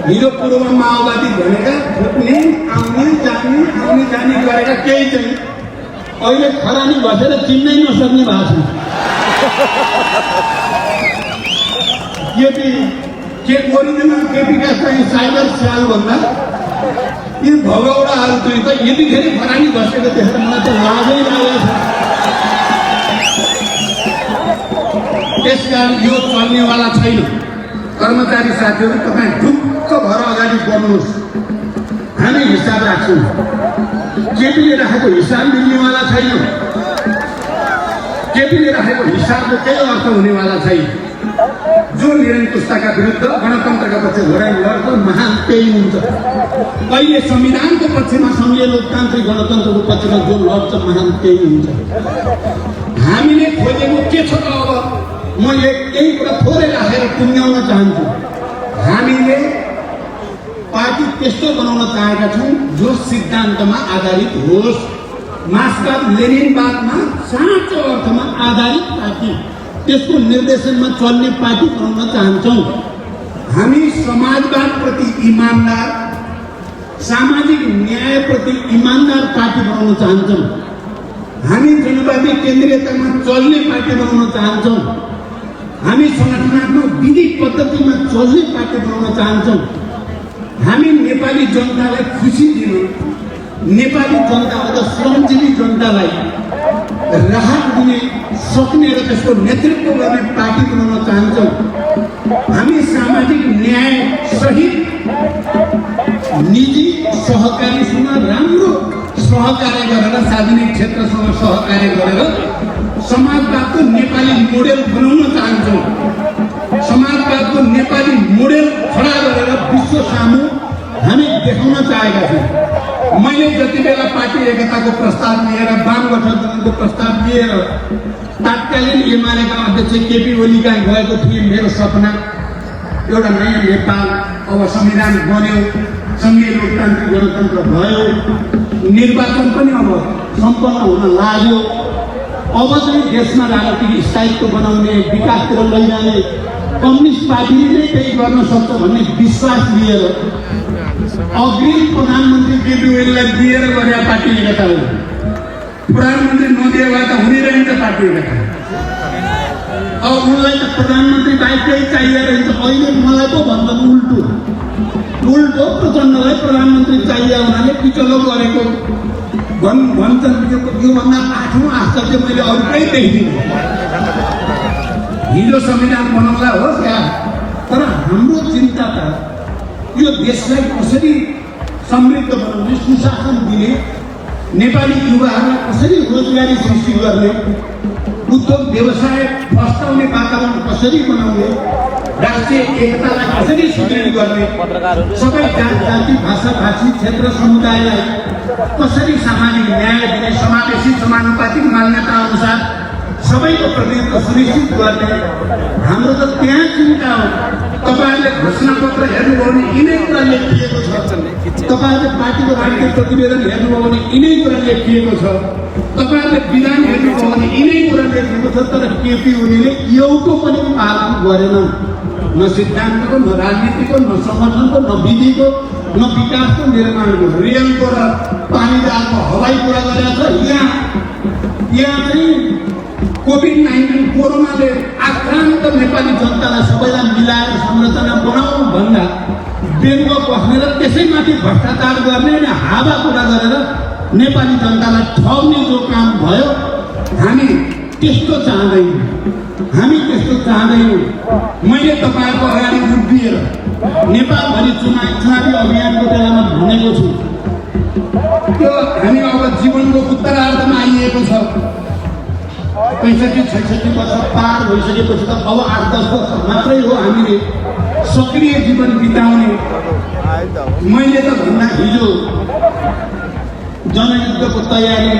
हिजो पूर्व माओवादी भनेका फुट्ने, आउने जाने गरेका केही चाहिँ अहिले खरानी बसेर चिन्नै नसक्ने भएको छ। के ओरिजिनल केपीका चाहिँ साइबर स्याल भन्दा यी भगौडाहरू चाहिँ त यतिखेर खरानी बसेको देखेर मलाई त लाजै लागेको छ। त्यसकारण यो चल्नेवाला छैन। कर्मचारी साथीहरू, तपाईँ ढुक्क भएर अगाडि बढ्नुहोस्, हामी हिसाब राख्छौँ। केपीले राखेको हिसाब मिल्नेवाला छैन। केपीले राखेको हिसाबको केही अर्थ हुनेवाला छैन। जो निरङ्कुशताका विरुद्ध, गणतन्त्रका पक्ष लडाइँ लड्छ, महान त्यही हुन्छ। अहिले संविधानको पक्षमा, सङ्घीय लोकतान्त्रिक गणतन्त्रको पक्षमा जो लड्छ, महान त्यही हुन्छ। हामीले खोजेको के छ त? अब म यही कुरा थोरै राखेर टुङ्ग्याउन चाहन्छु। हामीले पार्टी त्यस्तो बनाउन चाहेका छौँ जो सिद्धान्तमा आधारित होस्, मार्क्सवाद लेनिनवादमा साँचो अर्थमा आधारित पार्टी, त्यसको निर्देशनमा चल्ने पार्टी बनाउन चाहन्छौँ। हामी समाजवादप्रति इमानदार, सामाजिक न्यायप्रति इमान्दार पार्टी बनाउन चाहन्छौँ। हामी जनवादी केन्द्रीयतामा चल्ने पार्टी बनाउन चाहन्छौँ। हामी संगठनात्मक विधि पद्धतिमा चल्ने पार्टी बनाउन चाहन्छौँ। हामी नेपाली जनतालाई खुसी दिनु, नेपाली जनता अथवा श्रमजीवी जनतालाई राहत दिने सक्ने र त्यसको नेतृत्व गर्ने पार्टी बनाउन चाहन्छौँ। हामी सामाजिक न्याय सहित निजी सहकारीसँग राम्रो सहकार्य गरेर, सार्वजनिक क्षेत्रसँग सहकार्य गरेर समाजवादको नेपाली मोडेल बनाउन चाहन्छौँ। समाजवादको नेपाली मोडेल खडा गरेर विश्व सामु हामी देखाउन चाहेका छौँ। मैले जति बेला पार्टी एकताको प्रस्ताव लिएर, वाम गठबन्धनको प्रस्ताव लिएर तत्कालीन एमालेका अध्यक्ष केपी ओलीका गएको थिएँ, मेरो सपना एउटा नयाँ नेपाल, अब संविधान बन्यो, सङ्घीय लोकतान्त्रिक गणतन्त्र भयो, निर्वाचन पनि अब सम्पन्न हुन लाग्यो, अब चाहिँ देशमा राजनीतिक स्थायित्व बनाउने, विकासतिर लैजाने, कम्युनिस्ट पार्टीले नै केही गर्न सक्छ भन्ने विश्वास लिएर अग्रिम प्रधानमन्त्री केपी ओलीलाई दिएर गरे पार्टी एकता हो। प्रधानमन्त्री नदिए भए त हुने रहन्छ पार्टी एकता। अब उनलाई त प्रधानमन्त्री बाहेकै चाहिएर रहन्छ। अहिले मलाई पो भन्दा उल्टो प्रचण्डलाई प्रधानमन्त्री चाहिए हुनाले पिछलो गरेको भन्छन्। योभन्दा 8औं आश्चर्य मैले अरू कहीँ देखिदिनँ। हिजो संविधान बनाउँदा होस् या, तर हाम्रो चिन्ता त यो देशलाई कसरी समृद्ध बनाउने, सुशासन दिने, नेपाली युवाहरूलाई कसरी रोजगारी सृष्टि गर्ने, उद्योग व्यवसाय फस्टाउने वातावरण कसरी बनाउने, राष्ट्रिय एकतालाई कसरी सुदृढ गर्ने, सबै जाति भाषा भाषी क्षेत्र समुदायलाई कसरी सामाजिक न्याय दिने, समावेशी समानुपातिक मान्यता अनुसार सबैको प्रतिनिधित्व सुनिश्चित गर्ने, हाम्रो त त्यहाँ चिन्ता हो। तपाईँहरूले घोषणापत्र हेर्नुभयो भने यिनै कुरा लेखिएको छ। तपाईँहरूले पार्टीको राजनीतिक प्रतिवेदन हेर्नुभयो भने यिनै कुरा लेखिएको छ। तपाईँहरूले विधान हेर्नुभयो भने यिनै कुरा लेखिएको छ। तर केपी ओलीले एउटो पनि पालन गरेनन्, न सिद्धान्तको, न राजनीतिको, न संगठनको, न विधिको, न विकासको, निर्माणको, रेलको र पानीजहाजको हवाई कुरा गरेका छ। यहाँ चाहिँ कोभिड-19 कोरोनाले आक्रान्त नेपाली जनतालाई सबैलाई मिलाएर संरचना बनाउनु भन्दा बेलुका बस्नेर त्यसैमाथि भ्रष्टाचार गर्ने र हावा कुरा गरेर नेपाली जनतालाई ठग्ने जो काम भयो, हामी त्यस्तो चाहँदैनौँ। मैले तपाईँहरूको अगाडि उभिएर नेपालभरि चुनावी अभियानको बेलामा भनेको छु, त्यो हामी अब जीवनको उत्तरार्धमा आइएको छ। 65-66 वर्ष पार भइसकेपछि त अब 8-10 वर्ष मात्रै हो हामीले सक्रिय जीवन बिताउने। मैले त भन्दा हिजो जनयुद्धको तयारी,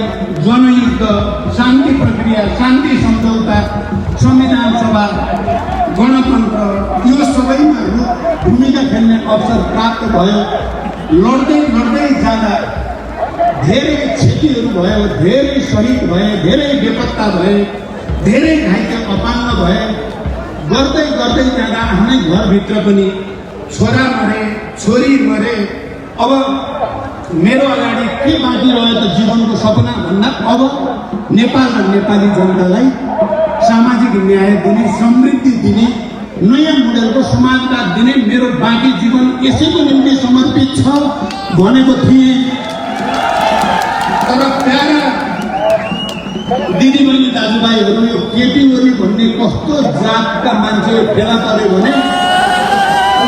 जनयुद्ध, शान्ति प्रक्रिया, शान्ति सम्झौता, संविधान सभा, गणतन्त्र, यो सबैमा भूमिका खेल्ने अवसर प्राप्त भयो। लड्दै जाँदा धेरै क्षतिहरू भयो, धेरै शहीद भए, धेरै बेपत्ता भए, धेरै घाइते अपाङ्ग भए। गर्दै जाँदा आफ्नै घरभित्र पनि छोरा मरे, छोरी मरे। अब मेरो अगाडि के बाँकी रह्यो त जीवनको सपना भन्दा अब नेपाल र नेपाली जनतालाई सामाजिक न्याय दिने, समृद्धि दिने, नयाँ मोडेलको समाजवाद दिने मेरो बाँकी जीवन यसैको निम्ति समर्पित छ भनेको थिएँ। तर प्यारा दिदीबहिनी दाजुभाइहरू, यो केपी ओली भन्ने कस्तो जातका मान्छे फेला पऱ्यो भने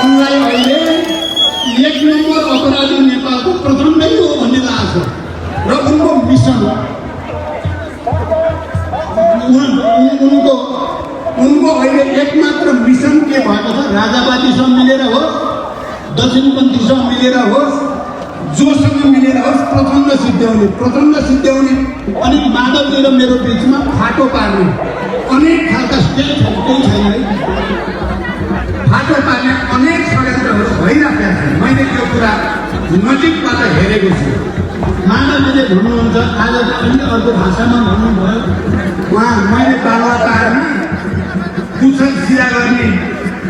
उनलाई अहिले 1 नम्बर अपराधी नेपालको प्रचण्डै हो भन्ने लाग्छ र उनको मिसन उनको अहिले एकमात्र मिसन के भएको छ? राजावादीसँग मिलेर होस्, दक्षिणपन्थीसँग मिलेर होस्, जोसँग मिलेर होस् प्रचण्ड सिद्ध्याउने अनि माधवजी र मेरो बिचमा फाटो पार्ने अनेक खालका स्टेट केही छैन है। फाटो पार्ने अनेक षड्यन्त्रहरू भइरहेका छन्। मैले त्यो कुरा नजिकबाट हेरेको छु। माधवजीले भन्नुहुन्छ, आज पनि अर्को भाषामा भन्नुभयो, उहाँ मैले बालुवाटारमा पुछल सिधा गर्ने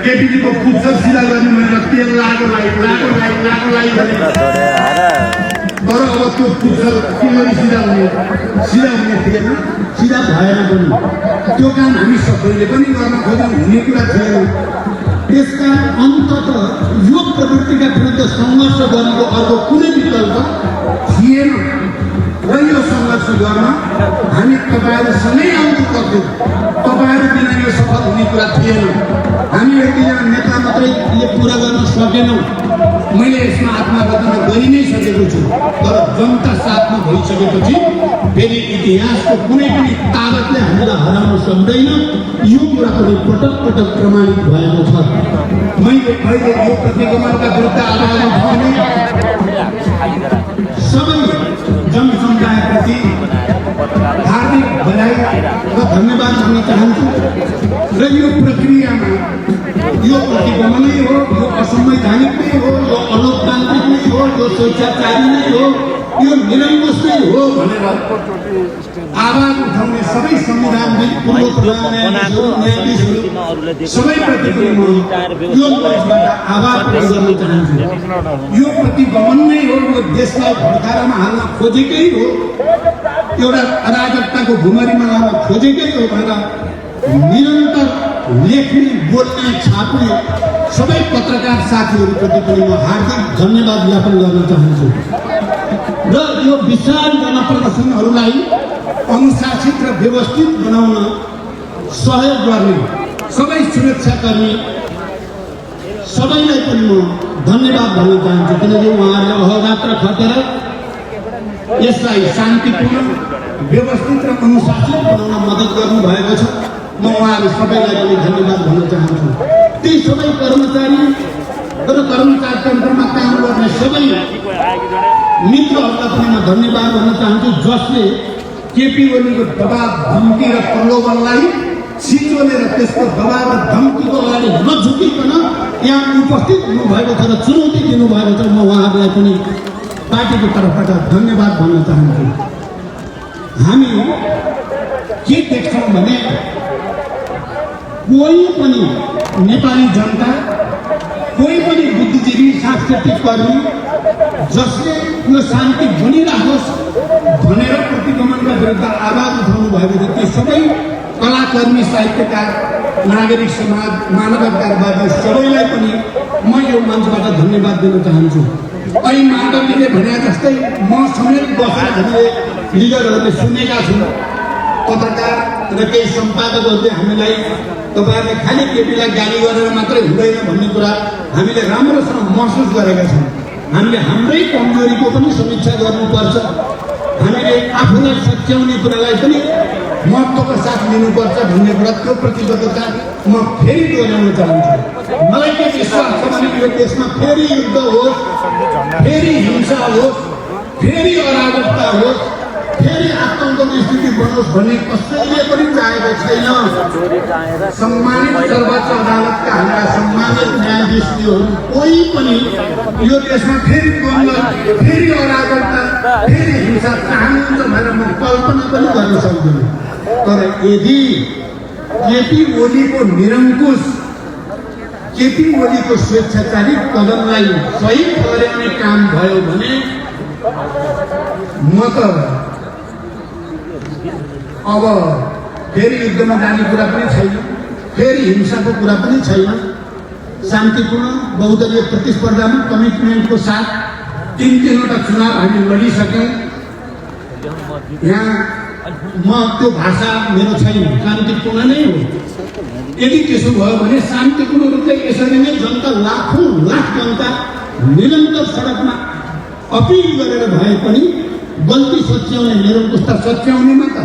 केपीजीको पुच्छर सिधा गर्ने भनेर तेल लागो भने तर अब त्यो पुच्छर किनरी सिधा हुने थिएन, सिधा भएन पनि। त्यो काम हामी सबैले पनि गर्न खोज्यौँ, हुने कुरा थिएन। त्यसका अन्ततः यो प्रवृत्तिका विरुद्ध सङ्घर्ष गर्नुको अर्को कुनै विकल्प थिएन र यो सङ्घर्ष गर्न हामी तपाईँहरूसँगै आउनु पर्थ्यो। तपाईँहरू बिना यो सफल हुने कुरा थिएन। हामी एकजना नेता मात्रै पुरा गर्न सकेनौँ। मैले यसमा आत्मकथन गरि नै सकेको छु, तर जनता साथमा भइसकेपछि फेरि इतिहासको कुनै पनि ताकतले हामीलाई हराउन सक्दैन। यो कुरा पनि पटक पटक प्रमाणित भएको छ। मैले अहिले यो प्रतिगमनका विरुद्ध आवाज उठाउने सबै जनसमुदायप्रति हार्दिक बधाई र धन्यवाद दिन चाहन्छु। र यो प्रक्रियामा यो प्रतिगमनै हो, यो असंवैधानिक नै हो, यो अलोकतान्त्रिक नै हो, यो स्वेच्छाचारी नै हो, यो निरङ्कुश नै हो भनेर आवाज उठाउने सबै संविधानविद, पूर्व प्रधान न्यायाधीशहरू सबैप्रति पनि म यो मञ्चबाट आवाज प्रकट गर्न चाहन्छु। यो प्रतिगमन नै हो, यो देशलाई भड्कारामा हाल्न खोजेकै हो, एउटा अराजकताको भुमरीमा लान खोजेकै हो भनेर निरन्तर लेख्ने, बोल्ने, छाप्ने सबै पत्रकार साथीहरूप्रति पनि म हार्दिक धन्यवाद ज्ञापन गर्न चाहन्छु। र यो विशाल जनप्रदर्शनहरूलाई अनुशासित र व्यवस्थित बनाउन सहयोग गर्ने सबै सुरक्षाकर्मी सबैलाई पनि म धन्यवाद भन्न चाहन्छु, किनकि उहाँहरूले अहोरात्र खटेर यसलाई शान्तिपूर्ण, व्यवस्थित र अनुशासित बनाउन मद्दत गर्नुभएको छ। म उहाँहरू सबैलाई पनि धन्यवाद भन्न चाहन्छु। ती सबै कर्मचारी र कर्मचारी तन्त्रमा काम गर्ने सबै मित्रहरूलाई पनि म धन्यवाद भन्न चाहन्छु, जसले केपी ओलीको दबाब, धम्की र प्रलोभनलाई सिचोलेर त्यसको दबाब र धम्कीको अगाडि नझुकिकन यहाँ उपस्थित हुनुभएको छ र चुनौती दिनुभएको छ। म उहाँहरूलाई पनि पार्टीको तर्फबाट धन्यवाद भन्न चाहन्छु। हामी के देख्छौँ भने कोही पनि नेपाली जनता, कोही पनि बुद्धिजीवी, सांस्कृतिक कर्मी जसले यो शान्ति बनिरहोस् भनेर प्रतिगमनका विरुद्ध आवाज उठाउनु भएको छ, ती सबै कलाकर्मी, साहित्यकार, नागरिक समाज, मानवाधिकारवादी सबैलाई पनि म यो मञ्चबाट धन्यवाद दिन चाहन्छु। अहिले माधवजीले भने जस्तै म समेत बसेर हामीले लिडरहरूले सुनेका छौँ, पत्रकार र केही सम्पादकहरूले हामीलाई तपाईँहरूले खालि केपीलाई गाली गरेर मात्रै हुँदैन भन्ने कुरा हामीले राम्रोसँग महसुस गरेका छौँ। हामीले हाम्रै कमजोरीको पनि समीक्षा गर्नुपर्छ। हामीले आफूलाई सच्याउने कुरालाई पनि महत्त्वको साथ लिनुपर्छ भन्ने कुरा, त्यो प्रतिबद्धता म फेरि दोहोऱ्याउन चाहन्छु। मलाई के विश्वास छ भने यो देशमा फेरि युद्ध होस्, फेरि हिंसा होस्, फेरि अराजकता होस्, फेरि आतङ्कको स्थिति बनोस् भन्ने कसैले पनि चाहेको छैन। सम्मानित सर्वोच्च अदालतका हाम्रा सम्मानित न्यायाधीशहरू कोही पनि यो देशमा फेरि द्वन्द्व, फेरि अराजकता, फेरि हिंसा चाहनुहुन्छ भनेर म कल्पना पनि गर्न सक्दिनँ। तर यदि केपी ओलीको निरङ्कुश, केपी ओलीको स्वेच्छाचारी कदमलाई सही ठहर्याउने काम भयो भने म त अब फेरि युद्धमा जाने कुरा पनि छैन, फेरि हिंसाको कुरा पनि छैन। शान्तिपूर्ण बहुदलीय प्रतिस्पर्धामा कमिटमेन्टको साथ 3-3वटा चुनाव हामी लडिसक्यौँ। यहाँ म त्यो भाषा मेरो छैन, शान्तिपूर्ण नै हो। यदि त्यसो भयो भने शान्तिपूर्ण रूपले यसरी नै जनता, लाखौँ लाख जनता निरन्तर सडकमा अपिल गरेर भए पनि गल्ती सच्याउने, निरङ्कुशता सच्याउनेमा त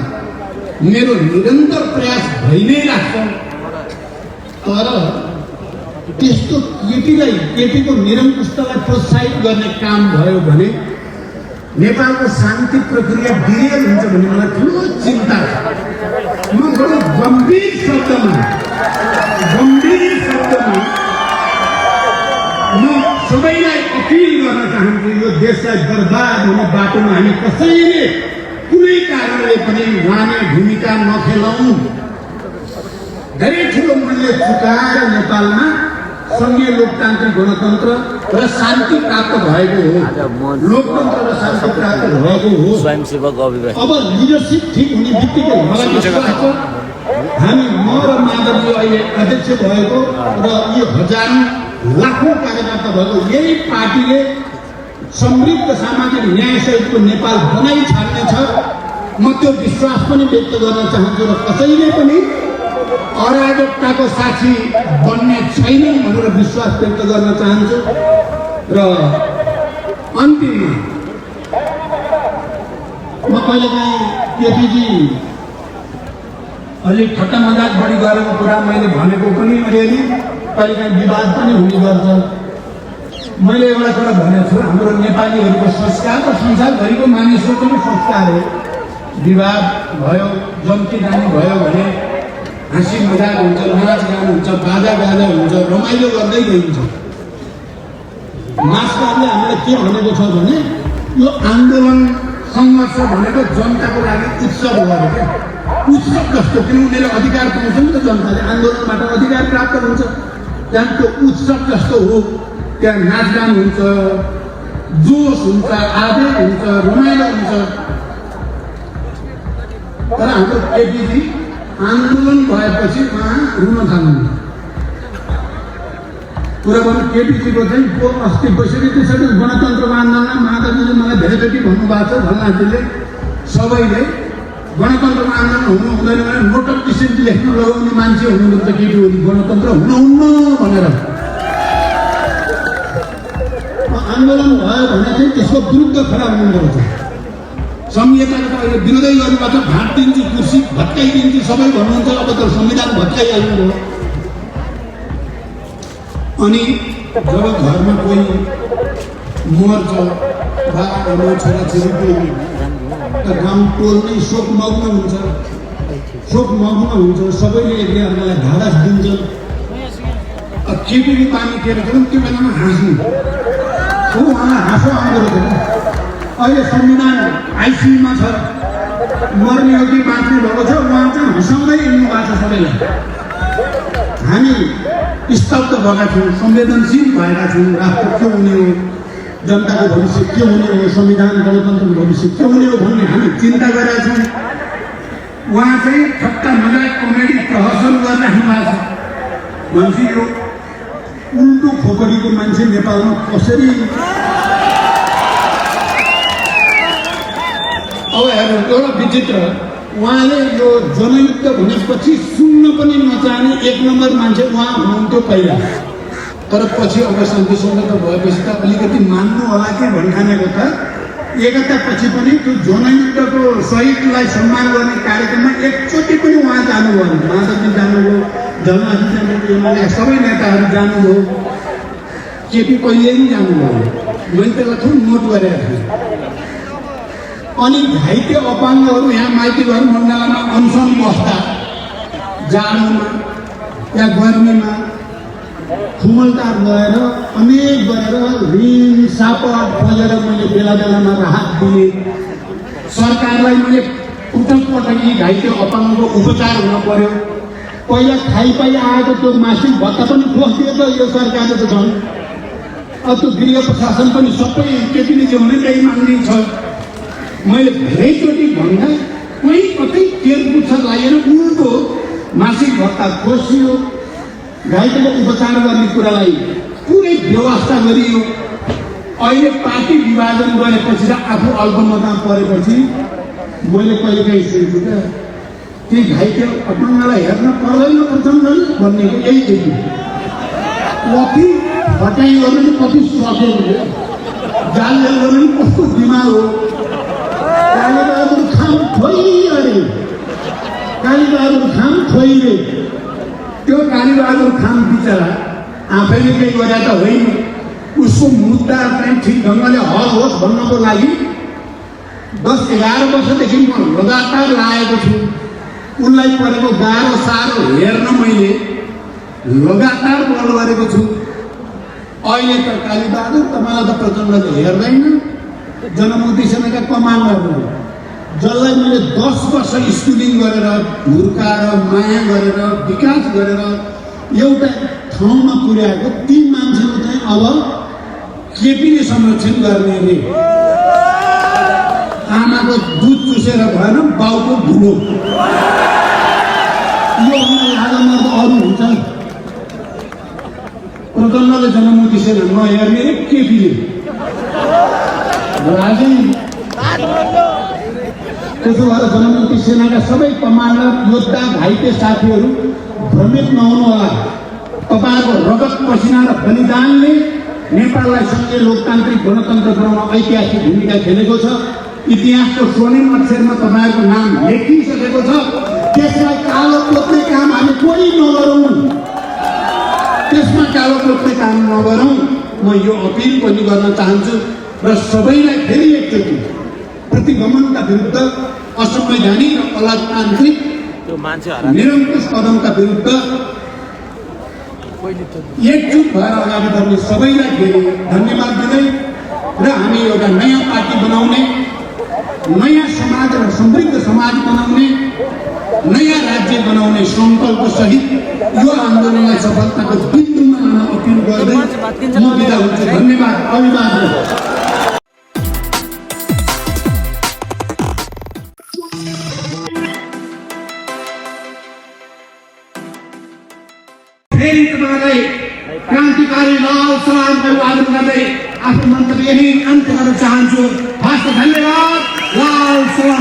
मेरो निरन्तर प्रयास भइ नै राख्छ। तर त्यस्तो केपीको निरङ्कुशतालाई प्रोत्साहित गर्ने काम भयो भने नेपालको शान्ति प्रक्रिया डिरेल हुन्छ भन्ने मलाई ठुलो चिन्ता छ। म बडो गम्भीर शब्दमा म सबैलाई अपिल गर्न चाहन्छु, यो देशलाई बर्बाद हुने बाटोमा हामी कसैले कुनै कारणले पनि उहाँले भूमिका नखेलाउँ। धेरै ठुलो मूल्य चुकाएर नेपालमा सङ्घीय लोकतान्त्रिक गणतन्त्र र शान्ति प्राप्त भएको हो। लोकतन्त्र र शान्ति प्राप्त भएको हो। स्वयंसेवक अभिव्यक्ति अब लिडरसिप ठिक हुने बित्तिकै मलाई विश्वास छ हामी म र माधवजी अहिले अध्यक्ष भएको र यी हजारौँ लाखौँ कार्यकर्ता भएको यही पार्टीले समृद्ध सामाजिक न्यायसहितको नेपाल बनाइ छाड्नेछ। म त्यो विश्वास पनि व्यक्त गर्न चाहन्छु र कसैले पनि अराजकताको साक्षी बन्ने छैन भनेर विश्वास व्यक्त गर्न चाहन्छु। र अन्तिममा म कहिलेकाहीँ केपीजी अलिक ठट्टा मजाक बढी गरेको कुरा मैले भनेको पनि अलिअलि कहिलेकाहीँ विवाद पनि हुने गर्छ। मैले एउटा कुरा भनेको छु हाम्रो नेपालीहरूको संस्कार र संसारभरिको मानिसहरूको पनि संस्कार हो। विवाद भयो जम्ती जाने भयो भने हाँसी मजाक हुन्छ, नाचगान हुन्छ, बाजा गाजा हुन्छ, रमाइलो गर्दै गइन्छ। मार्क्सवादले हामीलाई के भनेको छ भने यो आन्दोलन सङ्घर्ष भनेको जनताको लागि उत्सव हो क्या। उत्सव जस्तो किन उनीहरूले अधिकार पाउँछ नि त जनताले आन्दोलनबाट अधिकार प्राप्त हुन्छ। त्यहाँ त्यो उत्सव जस्तो हो। त्यहाँ नाचगान हुन्छ, जोस हुन्छ, आवेग हुन्छ, रमाइलो हुन्छ। तर हाम्रो केपीजी आन्दोलन भएपछि उहाँ रुन थाल्नु। कुरा गर्नु केपीजीको चाहिँ को अस्ति बसिसकेपछि गणतन्त्रको आन्दोलनमा माधवजीले मलाई धेरैचोटि भन्नुभएको छ झलनाथजीले सबैले गणतन्त्रको आन्दोलन हुनु हुँदैन भने नोट अफ डिसेन्ट लेख्न लगाउने मान्छे हुनुहुन्छ केपी ओली गणतन्त्र हुनुहुन्न भनेर। आन्दोलन भयो भने चाहिँ त्यसको विरुद्ध खडा हुनुपर्छ। संहिताको त अहिले विरोधै गर्नुभएको छ। भाँटिदिन्छु कुर्सी भत्काइदिन्छु सबै भन्नुहुन्छ। अब त संविधान भत्काइहाल्नु भयो। अनि जब घरमा कोही मर्छ बाबा छोराछोरी कोही त गाउँ टोल नै शोकमग्न हुन्छ। सबैले एकअर्कालाई ढाडस दिन्छन्। केपीले पानी टेरेको त्यो बेलामा हाँस्नु उहाँलाई हाँसो आउँदो रहेछ। अहिले संविधान आइसियुमा छ। मर्ने हो कि बाँच्ने भएको छ उहाँ चाहिँ हँसाउँदै हिँड्नु भएको छ सबैलाई। हामी स्तब्ध भएका छौँ, संवेदनशील भएका छौँ। राष्ट्र के हुने हो, जनताको भविष्य के हुने हो, संविधान गणतन्त्रको भविष्य के हुने हो भन्ने हामी चिन्ता गरेका छौँ। उहाँ चाहिँ ठट्टा मजाक कमेडी प्रहसन गरिराख्नु भएको छ। मान्छे यो उल्टो खोपडीको मान्छे नेपालमा कसरी अब हेर्नु एउटा विचित्र उहाँले यो जनयुद्ध भनेपछि सुन्न पनि नचाहने एक नम्बर मान्छे उहाँ हुनुहुन्थ्यो पहिला। तर पछि अब शान्ति सम्झौता भएपछि त अलिकति मान्नु होला कि भन्ठानेको त एकतापछि पनि त्यो जनयुद्धको शहीदलाई सम्मान गर्ने कार्यक्रममा एकचोटि पनि उहाँ जानुभयो। माधवजी जानुभयो, झलनाथजी जानुभयो, एमाले सबै नेताहरू जानुभयो। केपी कहिले पनि जानुभयो। मैले त्यसलाई ठुलो नोट गरेको थिएँ। अनि घाइते अपाङ्गहरू यहाँ माइती घर मण्डलामा अनसन बस्दा जाडोमा या गर्मीमा खुमलतार गएर अनेक गरेर ऋण सापट खोजेर मैले बेला बेलामा राहत दिएँ। सरकारलाई मैले पटक यी घाइते अपाङ्गको उपचार हुन पर्यो। पहिला खाइपाइ आएको त्यो मासिक भत्ता पनि खोजिदियो त यो सरकारले त झन्। अब त्यो गृह प्रशासन पनि सबै केटीले चाहिँ हुने त्यही मान्ने छ। मैले धेरैचोटि भन्दा कोही कतै तेलपुच्छा लागेर उल्टो मासिक भत्ता खोसियो। घाइतेको उपचार गर्ने कुरालाई पुरै व्यवस्था गरियो। अहिले पार्टी विभाजन गरेपछि र आफू अल्पमतमा परेपछि मैले कहिलेकाहीँ सोचेको क्या ती घाइते अपाङ्गलाई हेर्न पर्दैन भन्ने यही देखियो। कति हटाइ गर्नु नि कति सकेको जालले गर्नु नि कस्तो दिमाग हो। कालीबहादुर खाम खोइ अरे कालीबहादुर खाम खोइ रे। त्यो कालीबहादुर खाम बिचरा आफैले केही गरे त होइन। उसको मुद्दा चाहिँ ठिक ढङ्गले हल होस् भन्नको लागि 10-11 वर्षदेखि म लगातार लागेको छु। उनलाई परेको गाह्रो साह्रो हेर्न मैले लगातार बल गरेको छु। अहिले त कालीबहादुर तपाईँलाई त प्रचण्डले हेर्दैन। जनमुक्ति सेनाका कमान्डर जसलाई मैले 10 वर्ष स्कुलिङ गरेर हुर्काएर माया गरेर विकास गरेर एउटा ठाउँमा पुर्याएको ती मान्छेहरू चाहिँ अब केपीले संरक्षण गर्ने रे। आमाको दुध चुसेर भएन, बाउको धुलो। यो लागामा त अरू हुन्छ नि। प्रचण्डले जनमुक्ति सेना नहेर्ने रे केपीले। त्यसो भएर जनमुक्ति सेनाका सबै कमान्डर, योद्धा, घाइते साथीहरू भ्रमित नहुनु होला। तपाईँको रगत, पसिना र बलिदानले नेपाललाई सङ्घीय लोकतान्त्रिक गणतन्त्र बनाउन ऐतिहासिक भूमिका खेलेको छ। इतिहासको स्वर्णिम अक्षरमा तपाईँहरूको नाम लेखिसकेको छ। त्यसलाई कालो पोत्ने काम हामी कोही नगरौँ। त्यसमा कालो पोत्ने काम नगरौँ। म यो अपिल पनि गर्न चाहन्छु र सबैलाई फेरि एकचोटि प्रतिगमनका विरुद्ध, असंवैधानिक र अलोकतान्त्रिक निरङ्कुश कदमका विरुद्ध एकजुट भएर अगाडि बढ्ने सबैलाई फेरि धन्यवाद दिँदै र हामी एउटा नयाँ पार्टी बनाउने, नयाँ समाज र समृद्ध समाज बनाउने, नयाँ राज्य बनाउने सङ्कल्प सहित यो आन्दोलनलाई सफलताको बिन्दुमा लान अपिल गर्दै म बिदा हुन्छु। धन्यवाद। अभिवादन। फेरि तपाईँलाई क्रान्तिकारी लाल सलामको अभिवादन गर्दै आफ्नो मन्तव्य यही अन्त्य गर्न चाहन्छु। हस्त। धन्यवाद। लाल सलाम।